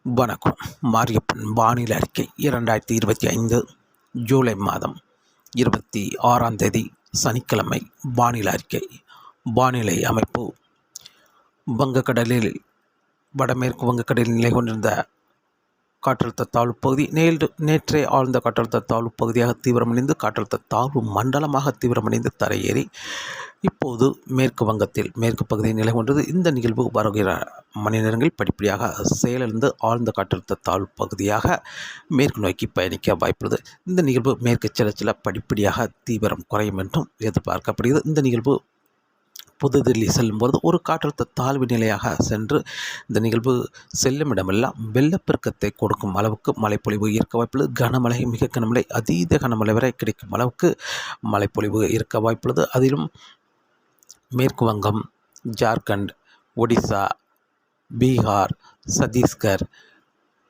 வணக்கம். மாரியப்பன் வானிலை அறிக்கை 2025 ஜூலை மாதம் 26ஆம் தேதி சனிக்கிழமை வானிலை அறிக்கை. வானிலை அமைப்பு: வங்கக்கடலில் வடமேற்கு வங்கக்கடலில் நிலை கொண்டிருந்த காற்றழுத்த தாழ்வு பகுதி நேற்றே ஆழ்ந்த காற்றழுத்த தாழ்வு பகுதியாக தீவிரமடைந்து காற்றழுத்த தாழ்வு மண்டலமாக தீவிரமடைந்து தரையேறி இப்போது மேற்கு வங்கத்தில் மேற்கு பகுதியில் நிலை கொண்டது. இந்த நிகழ்வு வருகிற மணி நேரங்களில் படிப்படியாக செயலிழந்து ஆழ்ந்த காற்றழுத்த தாழ்வு பகுதியாக மேற்கு நோக்கி பயணிக்க வாய்ப்புள்ளது. இந்த நிகழ்வு மேற்கு சில படிப்படியாக தீவிரம் குறையும் என்றும் எதிர்பார்க்கப்படுகிறது. இந்த நிகழ்வு புதுதில்லி செல்லும்போது ஒரு காற்றழுத்த தாழ்வு நிலையாக சென்று இந்த நிகழ்வு செல்லும் இடமெல்லாம் வெள்ளப்பெருக்கத்தை கொடுக்கும் அளவுக்கு மழைப்பொழிவு இருக்க வாய்ப்புள்ளது. கனமழை, மிக கனமழை, அதீத கனமழை வரை கிடைக்கும் அளவுக்கு மழைப்பொழிவு இருக்க வாய்ப்புள்ளது. அதிலும் மேற்கு வங்கம், ஜார்க்கண்ட், ஒடிசா, பீகார், சத்தீஸ்கர்,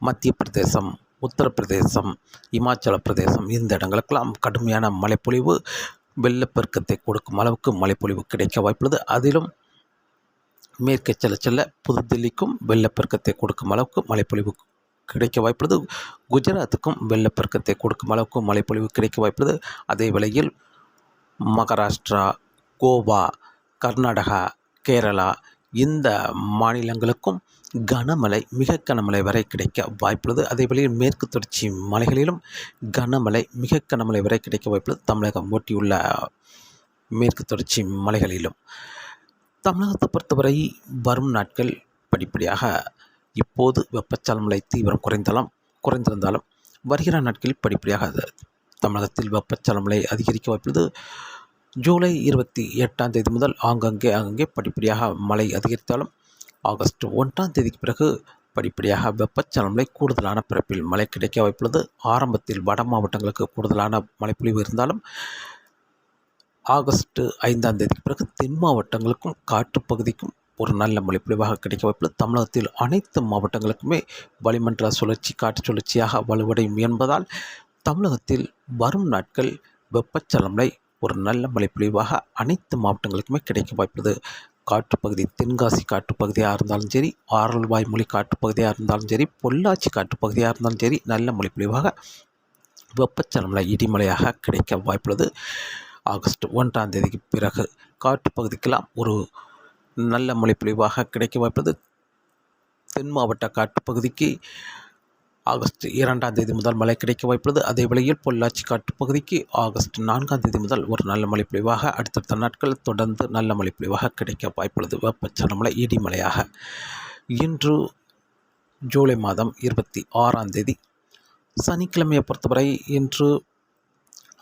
மத்திய பிரதேசம், உத்தரப்பிரதேசம், இமாச்சல பிரதேசம் இந்த இடங்களுக்கெல்லாம் கடுமையான மழைப்பொழிவு, வெள்ளப்பெருக்கத்தை கொடுக்கும் அளவுக்கு மழைப்பொழிவு கிடைக்க வாய்ப்புள்ளது. அதிலும் மேற்கே செல்ல புதுதில்லிக்கும் வெள்ளப்பெருக்கத்தை கொடுக்கும் அளவுக்கு மழைப்பொழிவு கிடைக்க வாய்ப்புள்ளது. குஜராத்துக்கும் வெள்ளப்பெருக்கத்தை கொடுக்கும் அளவுக்கு மழைப்பொழிவு கிடைக்க வாய்ப்புள்ளது. அதே வேளையில் மகாராஷ்டிரா, கோவா, கர்நாடகா, கேரளா இந்த மாநிலங்களுக்கும் கனமழை, மிக கனமழை வரை கிடைக்க வாய்ப்புள்ளது. அதே வேளையில் மேற்கு தொடர்ச்சி மலைகளிலும் கனமழை, மிக கனமழை வரை கிடைக்க வாய்ப்புள்ளது. தமிழகம் ஒட்டியுள்ள மேற்கு தொடர்ச்சி மலைகளிலும். தமிழகத்தை பொறுத்தவரை வரும் நாட்கள் படிப்படியாக இப்போது வெப்பச்சலமலை தீவிரம் குறைந்திருந்தாலும் வருகிற நாட்களில் படிப்படியாக தமிழகத்தில் வெப்பச்சலமலை அதிகரிக்க வாய்ப்புள்ளது. ஜூலை 28ஆம் தேதி முதல் ஆங்கங்கே படிப்படியாக மழை அதிகரித்தாலும் ஆகஸ்ட் 1ஆம் தேதிக்கு பிறகு படிப்படியாக வெப்பச்சலமலை கூடுதலான பிறப்பில் மழை கிடைக்க வாய்ப்புள்ளது. ஆரம்பத்தில் வட மாவட்டங்களுக்கு கூடுதலான மழைப்பொழிவு இருந்தாலும் ஆகஸ்ட் 5ஆம் தேதிக்கு பிறகு தென் மாவட்டங்களுக்கும் காற்றுப்பகுதிக்கும் ஒரு நல்ல மழைப்பொழிவாக கிடைக்க வாய்ப்புள்ளது. தமிழகத்தில் அனைத்து மாவட்டங்களுக்குமே வளிமண்டல சுழற்சி காற்று சுழற்சியாக வலுவடையும் என்பதால் தமிழகத்தில் வரும் நாட்கள் வெப்பச்சலமலை ஒரு நல்ல மழைப்பொழிவாக அனைத்து மாவட்டங்களுக்குமே கிடைக்க வாய்ப்புள்ளது. காற்றுப்பகுதி தென்காசி காற்றுப்பகுதியாக இருந்தாலும் சரி, ஆரல்வாய்மொழி காற்றுப்பகுதியாக இருந்தாலும் சரி, பொள்ளாச்சி காற்றுப்பகுதியாக இருந்தாலும் சரி, நல்ல மழைப்பொழிவாக வெப்பச்சலமலை இடிமலையாக கிடைக்க வாய்ப்புள்ளது. ஆகஸ்ட் 1ஆம் தேதிக்கு பிறகு காற்றுப்பகுதிக்கெல்லாம் ஒரு நல்ல மழைப்பொழிவாக கிடைக்க வாய்ப்புள்ளது. தென் மாவட்ட காற்றுப்பகுதிக்கு ஆகஸ்ட் 2ஆம் தேதி முதல் மழை கிடைக்க வாய்ப்புள்ளது. அதே வேளையில் பொள்ளாச்சி காற்றுப்பகுதிக்கு ஆகஸ்ட் 4ஆம் தேதி முதல் ஒரு நல்ல மழைப்பொழிவாக அடுத்தடுத்த நாட்கள் தொடர்ந்து நல்ல மழைப்பொழிவாக கிடைக்க வாய்ப்புள்ளது. வெப்பச்சலமலை இடிமலையாக. இன்று ஜூலை மாதம் 26ஆம் தேதி சனிக்கிழமையை பொறுத்தவரை இன்று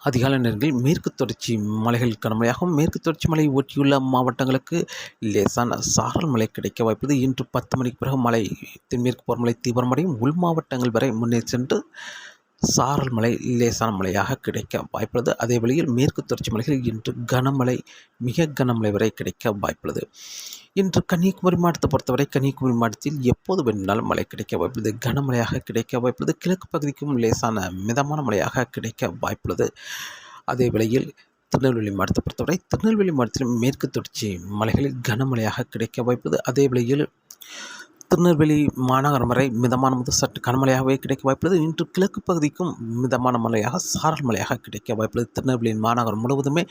அதிகாலை நேரங்களில் மேற்கு தொடர்ச்சி மலைகள் கனமழையாகவும் மேற்கு தொடர்ச்சி மலை ஒட்டியுள்ள மாவட்டங்களுக்கு லேசான சாரல் மழை கிடைக்க வாய்ப்புள்ளது. இன்று 10 மணிக்கு பிறகு மழை தென்மேற்கு பருவமழை தீவிரமடையும். உள் மாவட்டங்கள் வரை முன்னே சென்று சாரல் மழை லேசான மழையாக கிடைக்க வாய்ப்புள்ளது. அதே வேளையில் மேற்கு தொடர்ச்சி மலைகளில் இன்று கனமழை, மிக கனமழை வரை கிடைக்க வாய்ப்புள்ளது. இன்று கன்னியாகுமரி மாவட்டத்தை பொறுத்தவரை கன்னியாகுமரி மாவட்டத்தில் எப்போது வேண்டுமானாலும் மழை கிடைக்க வாய்ப்புள்ளது. கனமழையாக கிடைக்க வாய்ப்புள்ளது. கிழக்கு பகுதிக்கும் லேசான மிதமான மழையாக கிடைக்க வாய்ப்புள்ளது. அதே வேளையில் திருநெல்வேலி மாவட்டத்தை பொறுத்தவரை திருநெல்வேலி மாவட்டத்தில் மேற்கு தொடர்ச்சி மலைகளில் கனமழையாக கிடைக்க வாய்ப்புள்ளது. அதே வேளையில் திருநெல்வேலி மாநகரம் வரை மிதமான முதல் சற்று கனமழையாகவே கிடைக்க வாய்ப்புள்ளது. இன்று கிழக்கு பகுதிக்கும் மிதமான மழையாக சாரல் மழையாக கிடைக்க வாய்ப்புள்ளது. திருநெல்வேலி மாநகரம் முழுவதுமே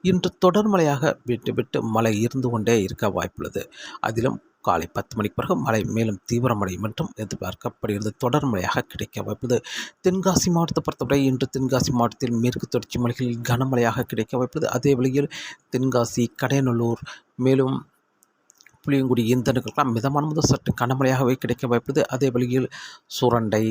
இன்று தொடர் மழையாக விட்டு மழை இருந்து கொண்டே இருக்க வாய்ப்புள்ளது. அதிலும் காலை 10 மணிக்கு பிறகு மழை மேலும் தீவிரமடையும் என்றும் எதிர்பார்க்கப்படுகிறது. தொடர் மழையாக கிடைக்க வாய்ப்புள்ளது. தென்காசி மாவட்டத்தை பொறுத்தவரை இன்று தென்காசி மாவட்டத்தில் மேற்கு தொடர்ச்சி மலைகளில் கனமழையாக கிடைக்க வாய்ப்புள்ளது. அதே வேளையில் தென்காசி, கடையநல்லூர், மேலும் புளியங்குடி இந்த இடங்களுக்கெல்லாம் மிதமான முதல் சற்று கனமழையாகவே கிடைக்க வாய்ப்புள்ளது. அதே வழியில் சுரண்டை,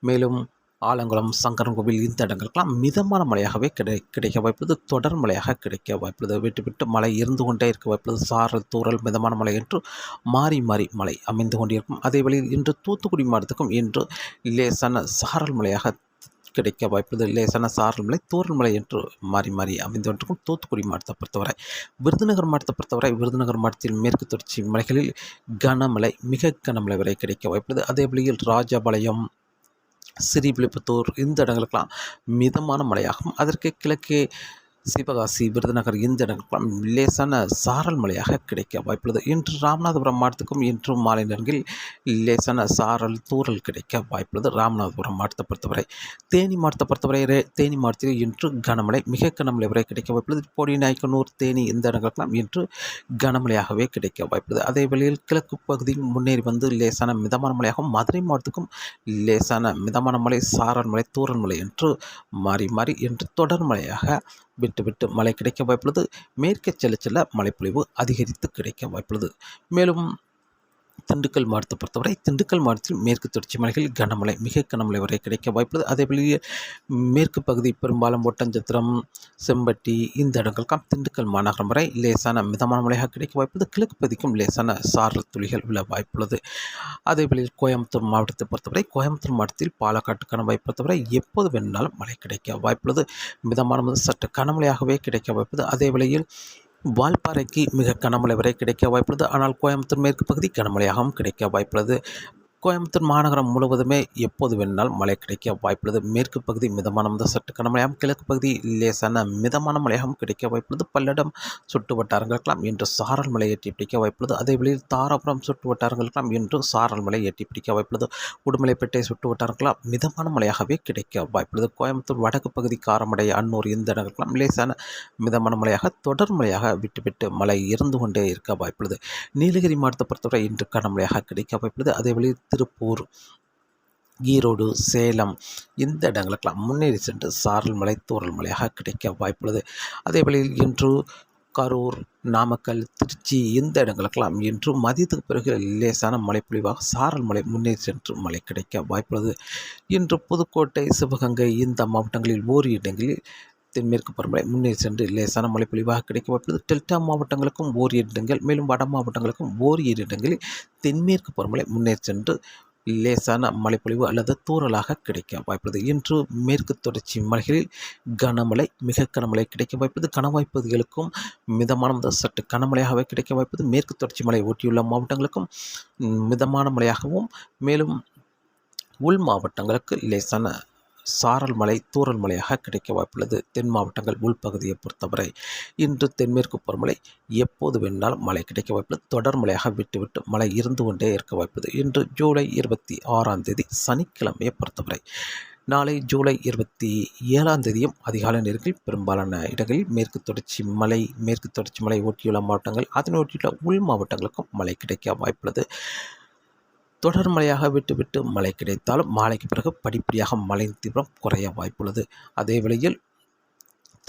மேலும் ஆலங்குளம், சங்கரன்கோவில் இந்த இடங்களுக்கெல்லாம் மிதமான மழையாகவே கிடைக்க வாய்ப்புள்ளது. தொடர் மழையாக கிடைக்க வாய்ப்புள்ளது. விட்டு மழை இருந்து கொண்டே இருக்க வாய்ப்புள்ளது. சாரல், தூறல், மிதமான மழை என்று மாறி மழை அமைந்து கொண்டிருக்கும். அதே வழியில் இன்று தூத்துக்குடி மாவட்டத்துக்கும் இன்று லேசான சாரல் மழையாக கிடைக்க வாய்ப்புள்ளது. லேசான சாரல் மலை, தூறல் மலை என்று மாறி அமைந்து கொண்டிருக்கும் தூத்துக்குடி மாவட்டத்தை பொறுத்தவரை. விருதுநகர் மாவட்டத்தை பொறுத்தவரை விருதுநகர் மாவட்டத்தில் மேற்கு தொடர்ச்சி மலைகளில் கனமழை, மிக கனமழை வரை கிடைக்க வாய்ப்புள்ளது. அதே வழியில் ராஜபாளையம், ஸ்ரீவில்லிபுத்தூர் இந்த இடங்களுக்கெல்லாம் மிதமான மழையாகும். அதற்கு கிழக்கே சிவகாசி, விருதுநகர் இந்த இடங்களுக்கெல்லாம் லேசான சாரல் மழையாக கிடைக்க வாய்ப்புள்ளது. இன்று ராமநாதபுரம் மாவட்டத்துக்கும் இன்று மாலை நேரங்களில் லேசான சாரல் தூறல் கிடைக்க வாய்ப்புள்ளது. ராமநாதபுரம் மாவட்டத்தை பொறுத்தவரை. தேனி மாவட்டத்தை பொறுத்தவரை தேனி மாவட்டத்தில் இன்று கனமழை, மிக கனமழை வரை கிடைக்க வாய்ப்புள்ளது. பொடிநாயக்கனூர், தேனி இந்த இடங்களுக்கெல்லாம் இன்று கனமழையாகவே கிடைக்க வாய்ப்புள்ளது. அதே வேளையில் கிழக்கு பகுதியில் முன்னேறி வந்து லேசான மிதமான மழையாகவும், மதுரை மாவட்டத்துக்கும் லேசான மிதமான மழை, சாரல் மழை, தூறல் மழை என்று மாறி மாறி இன்று தொடர் மழையாக விட்டு விட்டு மழை கிடைக்க வாய்ப்புள்ளது. மேற்கே செல்ல செல்ல மழைப்பொழிவு அதிகரித்து கிடைக்க வாய்ப்புள்ளது. மேலும் திண்டுக்கல் மாவட்டத்தை பொறுத்தவரை திண்டுக்கல் மாவட்டத்தில் மேற்கு தொடர்ச்சி மலைகளில் கனமழை, மிக கனமழை வரை கிடைக்க வாய்ப்புள்ளது. அதேபோல மேற்கு பகுதி பெரும்பாலும் ஒட்டஞ்சத்திரம், செம்பட்டி இந்த இடங்களுக்கும் திண்டுக்கல் மாநகரம் வரை லேசான மிதமான மழையாக கிடைக்க வாய்ப்புள்ளது. கிழக்கு பகுதிக்கும் லேசான சாரல் துளிகள் விழ வாய்ப்புள்ளது. அதேபோல கோயம்புத்தூர் மாவட்டத்தை பொறுத்தவரை கோயம்புத்தூர் மாவட்டத்தில் பாலக்காட்டுக்கான வாய்ப்பு பொறுத்தவரை எப்போது வேணுனாலும் மழை கிடைக்க வாய்ப்புள்ளது. மிதமான முதல் சற்று கனமழையாகவே கிடைக்க வாய்ப்புள்ளது. அதே வேளையில் வால்பாறைக்கு மிக கனமழை வரை கிடைக்க வாய்ப்புள்ளது. ஆனால் கோயம்புத்தூர் மேற்கு பகுதி கனமழையாகவும் கிடைக்க வாய்ப்புள்ளது. கோயம்புத்தூர் மாநகரம் முழுவதுமே எப்போது வேணுனால் மழை கிடைக்க வாய்ப்புள்ளது. மேற்கு பகுதி மிதமான முதல் சற்று கனமழையாகவும், கிழக்கு பகுதி லேசான மிதமான மழையாகவும் கிடைக்க வாய்ப்புள்ளது. பல்லடம் சுற்று வட்டாரங்களுக்கெல்லாம் இன்று சாரல் மழை எட்டி பிடிக்க வாய்ப்புள்ளது. அதே வழியில் தாராபுரம் சுற்று வட்டாரங்களுக்கெல்லாம் இன்று சாரல் மழை எட்டி பிடிக்க வாய்ப்புள்ளது. உடுமலைப்பேட்டை சுற்று வட்டாரங்களாம் மிதமான மழையாகவே கிடைக்க வாய்ப்புள்ளது. கோயம்புத்தூர் வடக்கு பகுதி காரமடை, அன்னூர் இந்த இடங்களுக்கெல்லாம் லேசான மிதமான மழையாக தொடர் மழையாக விட்டுவிட்டு மழை இருந்து கொண்டே இருக்க வாய்ப்புள்ளது. நீலகிரி மாவட்டத்தை பொறுத்தவரை இன்று கனமழையாக கிடைக்க வாய்ப்புள்ளது. அதே வழியில் திருப்பூர், ஈரோடு, சேலம் இந்த இடங்களுக்கெல்லாம் முன்னேறி சென்று சாரல் மழை, தூறல் மழையாக கிடைக்க வாய்ப்புள்ளது. அதே வேளையில் இன்று கரூர், நாமக்கல், திருச்சி இந்த இடங்களுக்கெல்லாம் இன்று மதியத்துக்கு பிறகு லேசான மழைப்பொழிவாக சாரல் மழை முன்னேறி சென்று மழை கிடைக்க வாய்ப்புள்ளது. இன்று புதுக்கோட்டை, சிவகங்கை இந்த மாவட்டங்களில் ஓரிரு இடங்களில் தென்மேற்கு பருவமழை முன்னேறி சென்று லேசான மழைப்பொழிவாக கிடைக்க வாய்ப்புள்ளது. டெல்டா மாவட்டங்களுக்கும் ஓரிரு இடங்கள், மேலும் வட மாவட்டங்களுக்கும் ஓரிரு இடங்களில் தென்மேற்கு பருவமழை முன்னேறி சென்று லேசான மழைப்பொழிவு அல்லது தூறலாக கிடைக்க வாய்ப்புள்ளது. இன்று மேற்கு தொடர்ச்சி மலைகளில் கனமழை, மிக கனமழை கிடைக்க வாய்ப்புள்ளது. கணவாய் பகுதிகளுக்கும் மிதமான முதல் சற்று கனமழையாகவே கிடைக்க வாய்ப்புள்ளது. மேற்கு தொடர்ச்சி மலை ஒட்டியுள்ள மாவட்டங்களுக்கும் மிதமான மழையாகவும், மேலும் உள் மாவட்டங்களுக்கு லேசான சாரல் மழை, தூறல் மழையாக கிடைக்க வாய்ப்புள்ளது. தென் மாவட்டங்கள் உள்பகுதியை பொறுத்தவரை இன்று தென்மேற்கு பருவமழை எப்போது வேணாலும் மழை கிடைக்க வாய்ப்புள்ளது. தொடர் மழையாக விட்டுவிட்டு மழை இருந்து கொண்டே இருக்க வாய்ப்புள்ளது. இன்று ஜூலை 26 சனிக்கிழமையை பொறுத்தவரை. நாளை ஜூலை 27 அதிகாலை நேரங்களில் பெரும்பாலான இடங்களில் மேற்கு தொடர்ச்சி மலை ஒட்டியுள்ள மாவட்டங்கள், அதனை ஒட்டியுள்ள உள் மாவட்டங்களுக்கும் மழை கிடைக்க வாய்ப்புள்ளது. தொடர் மழையாக விட்டுவிட்டு மழை கிடைத்தாலும் மாலைக்கு பிறகு படிப்படியாக மழையின் தீவிரம் குறைய வாய்ப்புள்ளது. அதே வேளையில்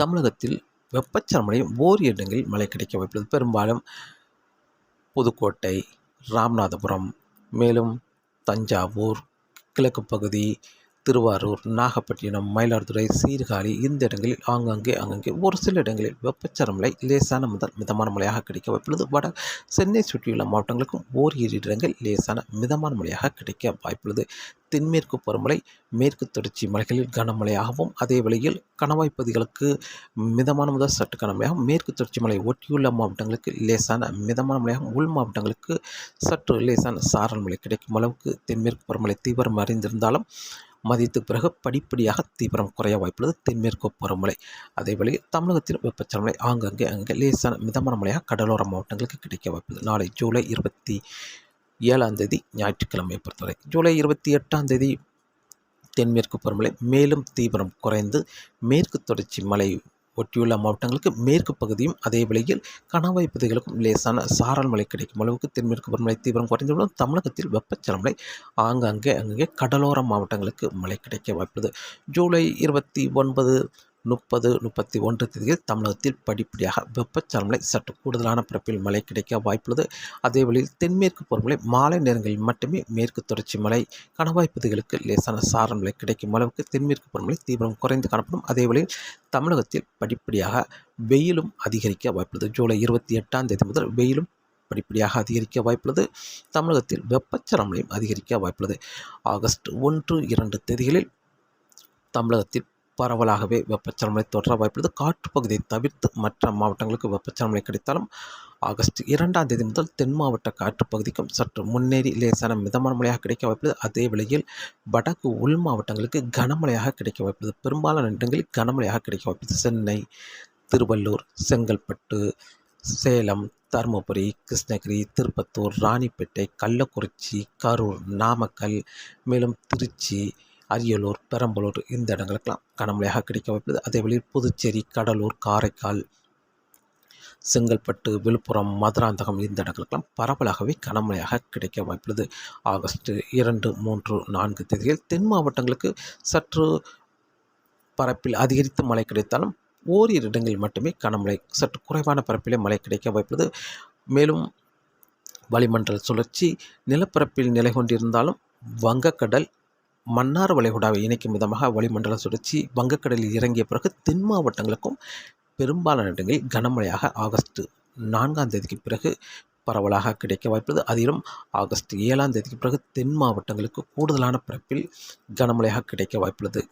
தமிழகத்தில் வெப்பச்சலமழையும் ஓரிரு இடங்களில் மழை கிடைக்க வாய்ப்புள்ளது. பெரும்பாலும் புதுக்கோட்டை, ராமநாதபுரம், மேலும் தஞ்சாவூர், கிழக்கு பகுதி, திருவாரூர், நாகப்பட்டினம், மயிலாடுதுறை, சீர்காழி இந்த இடங்களில் அங்கங்கே ஒரு சில இடங்களில் வெப்பச்சலமழை லேசான முதல் மிதமான மழையாக கிடைக்க வாய்ப்புள்ளது. வட சென்னை சுற்றியுள்ள மாவட்டங்களுக்கும் ஓரிரு இடங்கள் லேசான மிதமான மழையாக கிடைக்க வாய்ப்புள்ளது. தென்மேற்கு பருவமழை மேற்கு தொடர்ச்சி மலைகளில் கனமழையாகவும், அதே வேளையில் கணவாய் பகுதிகளுக்கு மிதமான முதல் சற்று கனமழையாகவும், மேற்கு தொடர்ச்சி மலை ஒட்டியுள்ள மாவட்டங்களுக்கு லேசான மிதமான மழையாகவும், உள் மாவட்டங்களுக்கு சற்று லேசான சாரல் மழை கிடைக்கும் அளவுக்கு தென்மேற்கு பருவமழை தீவிரம் அறிந்திருந்தாலும் மதியத்துக்கு பிறகு படிப்படியாக தீவிரம் குறைய வாய்ப்புள்ளது தென்மேற்கு பருவமழை. அதே வேளையில் தமிழகத்தில் வெப்பச்சலமழை அங்கே லேசான மிதமான மழையாக கடலோர மாவட்டங்களுக்கு கிடைக்க வாய்ப்புள்ளது. நாளை ஜூலை 27 ஞாயிற்றுக்கிழமை பொறுத்தவரை. ஜூலை 28 தென்மேற்கு பருவமழை மேலும் தீவிரம் குறைந்து மேற்கு தொடர்ச்சி மலை ஒட்டியுள்ள மாவட்டங்களுக்கு மேற்கு பகுதியும், அதே வேளையில் கணவாய் பகுதிகளுக்கும் லேசான சாரல் மழை கிடைக்கும் அளவுக்கு தென்மேற்கு பருவமழை தீவிரம் குறைந்துள்ளது. தமிழகத்தில் வெப்பச்சலமழை அங்கே கடலோர மாவட்டங்களுக்கு மழை கிடைக்க வாய்ப்புள்ளது. ஜூலை 29, 30, 31 தேதியில் தமிழகத்தில் படிப்படியாக வெப்பச்சலமழை சற்று கூடுதலான பரப்பில் மழை கிடைக்க வாய்ப்புள்ளது. அதே வழியில் தென்மேற்கு பருவமழை மாலை நேரங்களில் மட்டுமே மேற்கு தொடர்ச்சி மலை கணவாய் பகுதிகளுக்கு லேசான சாரல் மழை கிடைக்கும் அளவுக்கு தென்மேற்கு பருவமழை தீவிரம் குறைந்து காணப்படும். அதே வழியில் தமிழகத்தில் படிப்படியாக வெயிலும் அதிகரிக்க வாய்ப்புள்ளது. ஜூலை 28 முதல் வெயிலும் படிப்படியாக அதிகரிக்க வாய்ப்புள்ளது. தமிழகத்தில் வெப்பச்சலமழையும் அதிகரிக்க வாய்ப்புள்ளது. ஆகஸ்ட் 1, 2 தேதிகளில் தமிழகத்தில் பரவலாகவே வெப்பச்சலமழை தொடர வாய்ப்புள்ளது. காற்று பகுதியை தவிர்த்து மற்ற மாவட்டங்களுக்கு வெப்பச்சலமழை கிடைத்தாலும் ஆகஸ்ட் 2 முதல் தென் மாவட்ட காற்று பகுதிக்கும் சற்று முன்னேறி லேசான மிதமான மழையாக கிடைக்க வாய்ப்புள்ளது. அதே வேளையில் வடக்கு உள் மாவட்டங்களுக்கு கனமழையாக கிடைக்க வாய்ப்புள்ளது. பெரும்பாலான இடங்களில் கனமழையாக கிடைக்க வாய்ப்புள்ளது. சென்னை, திருவள்ளூர், செங்கல்பட்டு, சேலம், தருமபுரி, கிருஷ்ணகிரி, திருப்பத்தூர், ராணிப்பேட்டை, கள்ளக்குறிச்சி, கரூர், நாமக்கல், மேலும் திருச்சி, அரியலூர், பெரம்பலூர் இந்த இடங்களுக்கெல்லாம் கனமழையாக கிடைக்க வாய்ப்புள்ளது. அதேவேளையில் புதுச்சேரி, கடலூர், காரைக்கால், செங்கல்பட்டு, விழுப்புரம், மதுராந்தகம் இந்த இடங்களுக்கெல்லாம் பரவலாகவே கனமழையாக கிடைக்க வாய்ப்புள்ளது. ஆகஸ்ட் 2, 3, 4 தேதிகள் தென் மாவட்டங்களுக்கு சற்று பரப்பில் அதிகரித்து மழை கிடைத்தாலும் ஓரிரு இடங்களில் மட்டுமே கனமழை, சற்று குறைவான பரப்பிலே மழை கிடைக்க வாய்ப்புள்ளது. மேலும் வளிமண்டல சுழற்சி நிலப்பரப்பில் நிலை கொண்டிருந்தாலும் வங்கக்கடல் மன்னார் வளைகுடாவை இணைக்கும் விதமாக வளிமண்டல சுழற்சி வங்கக்கடலில் இறங்கிய பிறகு தென் மாவட்டங்களுக்கும் பெரும்பாலான இடங்களில் கனமழையாக ஆகஸ்ட் 4ஆம் தேதிக்கு பிறகு பரவலாக கிடைக்க வாய்ப்புள்ளது. அதிலும் ஆகஸ்ட் 7ஆம் தேதிக்கு பிறகு தென் மாவட்டங்களுக்கு கூடுதலான பரப்பில் கனமழையாக கிடைக்க வாய்ப்புள்ளது.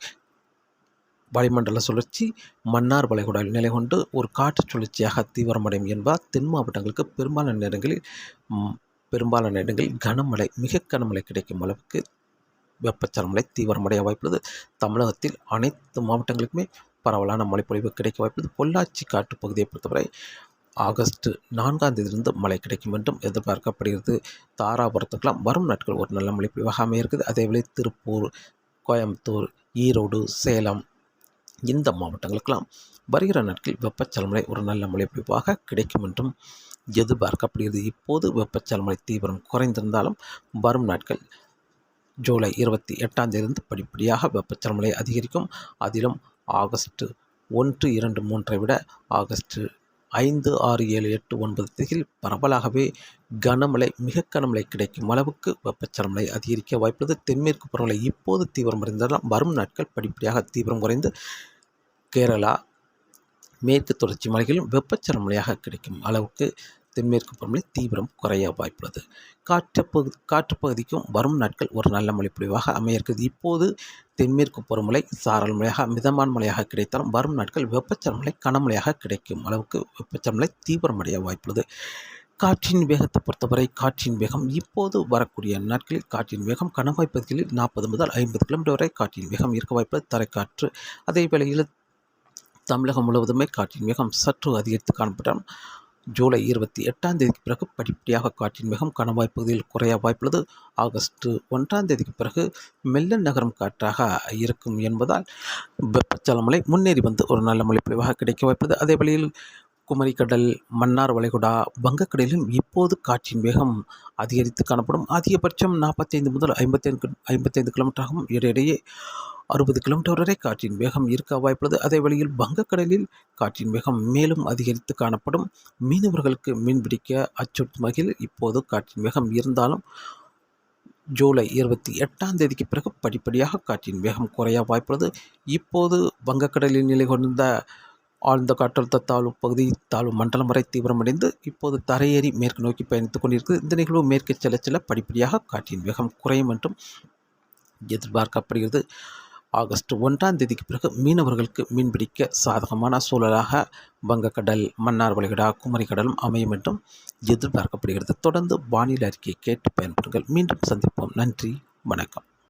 வளிமண்டல சுழற்சி மன்னார் வளைகுடாவில் நிலை கொண்டு ஒரு காற்று சுழற்சியாக தீவிரமடையும் என்பதால் தென் மாவட்டங்களுக்கு பெரும்பாலான இடங்களில் கனமழை, மிக கனமழை கிடைக்கும் அளவுக்கு வெப்பச்சலமழை தீவிரமடைய வாய்ப்புள்ளது. தமிழகத்தில் அனைத்து மாவட்டங்களுக்குமே பரவலான மழைப்பொழிவு கிடைக்க வாய்ப்புள்ளது. பொள்ளாச்சி காட்டுப் பகுதியை பொறுத்தவரை ஆகஸ்ட் 4ஆம் தேதியிலிருந்து மழை கிடைக்கும் என்றும் எதிர்பார்க்கப்படுகிறது. தாராபுரத்துக்கெல்லாம் வரும் நாட்கள் ஒரு நல்ல மழைப்பொழிவாக அமையிருக்குது. அதேவேளை திருப்பூர், கோயம்புத்தூர், ஈரோடு, சேலம் இந்த மாவட்டங்களுக்கெல்லாம் வருகிற நாட்களில் வெப்பச்சலமழை ஒரு நல்ல மழைப்பொழிவாக கிடைக்கும் என்றும் எதிர்பார்க்கப்படுகிறது. இப்போது வெப்பச்சலமழை தீவிரம் குறைந்திருந்தாலும் வரும் நாட்கள் ஜூலை 28ஆம் தேதியிலிருந்து படிப்படியாக வெப்பச்சலமழை அதிகரிக்கும். அதிலும் ஆகஸ்ட் 1, 2, 3 விட ஆகஸ்ட் 5, 6, 7, 8, 9 தேதியில் பரவலாகவே கனமழை, மிக கனமழை கிடைக்கும் அளவுக்கு வெப்பச்சலமழை அதிகரிக்க வாய்ப்புள்ளது. தென்மேற்கு பருவமழை இப்போது தீவிரம் குறைந்தாலும் வரும் நாட்கள் படிப்படியாக தீவிரம் குறைந்து கேரளா, மேற்கு தொடர்ச்சி மலைகளிலும் வெப்பச்சலமழையாக கிடைக்கும் அளவுக்கு தென்மேற்கு பருவமழை தீவிரம் குறைய வாய்ப்புள்ளது. காற்றுப்பகுதிக்கும் வரும் நாட்கள் ஒரு நல்ல மழைப்பொழிவாக அமையிருக்கிறது. இப்போது தென்மேற்கு பருவமழை சாரல் மழையாக மிதமான மழையாக கிடைத்தாலும் வரும் நாட்கள் வெப்பச்சலமழை கனமழையாக கிடைக்கும் அளவுக்கு வெப்பச்சலமழை தீவிரமடைய வாய்ப்புள்ளது. காற்றின் வேகத்தை பொறுத்தவரை காற்றின் வேகம் இப்போது வரக்கூடிய நாட்களில் காற்றின் வேகம் கணவாய் பகுதிகளில் 40 முதல் 50 கிலோமீட்டர் வரை காற்றின் வேகம் இருக்க வாய்ப்புள்ளது. தரைக்காற்று அதே வேளையில் தமிழகம் முழுவதுமே காற்றின் வேகம் சற்று அதிகரித்து காணப்பட்டாலும் ஜூலை 28ஆம் தேதிக்கு பிறகு படிப்படியாக காற்றின் வேகம் கணவாய் பகுதியில் குறைய வாய்ப்புள்ளது. ஆகஸ்ட் 1ஆம் தேதிக்கு பிறகு மெல்ல நகரும் காற்றாக இருக்கும் என்பதால் வெப்பச்சலமழை முன்னேறி வந்து ஒரு நல்ல மழைப்பொழிவாக கிடைக்க வாய்ப்புள்ளது. அதே வேளையில் குமரிக்கடல், மன்னார் வளைகுடா, வங்கக்கடலிலும் இப்போது காற்றின் வேகம் அதிகரித்து காணப்படும். அதிகபட்சம் 45 முதல் 55 கிலோமீட்டராகவும் இடையிடையே 60 கிலோமீட்டர் வரை காற்றின் வேகம் இருக்க வாய்ப்புள்ளது. அதே வேளையில் வங்கக்கடலில் காற்றின் வேகம் மேலும் அதிகரித்து காணப்படும். மீனவர்களுக்கு மீன்பிடிக்க அச்சுறுத்தும் வகையில் இப்போது காற்றின் வேகம் இருந்தாலும் ஜூலை 28ஆம் தேதிக்கு பிறகு படிப்படியாக காற்றின் வேகம் குறைய வாய்ப்புள்ளது. இப்போது வங்கக்கடலில் நிலை கொண்ட ஆழ்ந்த காற்றழுத்த தாழ்வு பகுதி தாழ்வு மண்டலம் வரை தீவிரமடைந்து இப்போது தரையேறி மேற்கு நோக்கி பயணித்துக் கொண்டிருக்கிறது. இந்த நிகழ்வு மேற்கு செல்ல படிப்படியாக காற்றின் வேகம் குறையும் என்றும் எதிர்பார்க்கப்படுகிறது. ஆகஸ்ட் 1ஆம் தேதிக்கு பிறகு மீனவர்களுக்கு மீன்பிடிக்க சாதகமான சூழலாக வங்கக்கடல், மன்னார் வளைகுடா, குமரிக்கடலும் அமையும் என்றும் எதிர்பார்க்கப்படுகிறது. தொடர்ந்து வானிலை அறிக்கையை கேட்டு பயன்பெறுங்கள். மீண்டும் சந்திப்போம். நன்றி, வணக்கம்.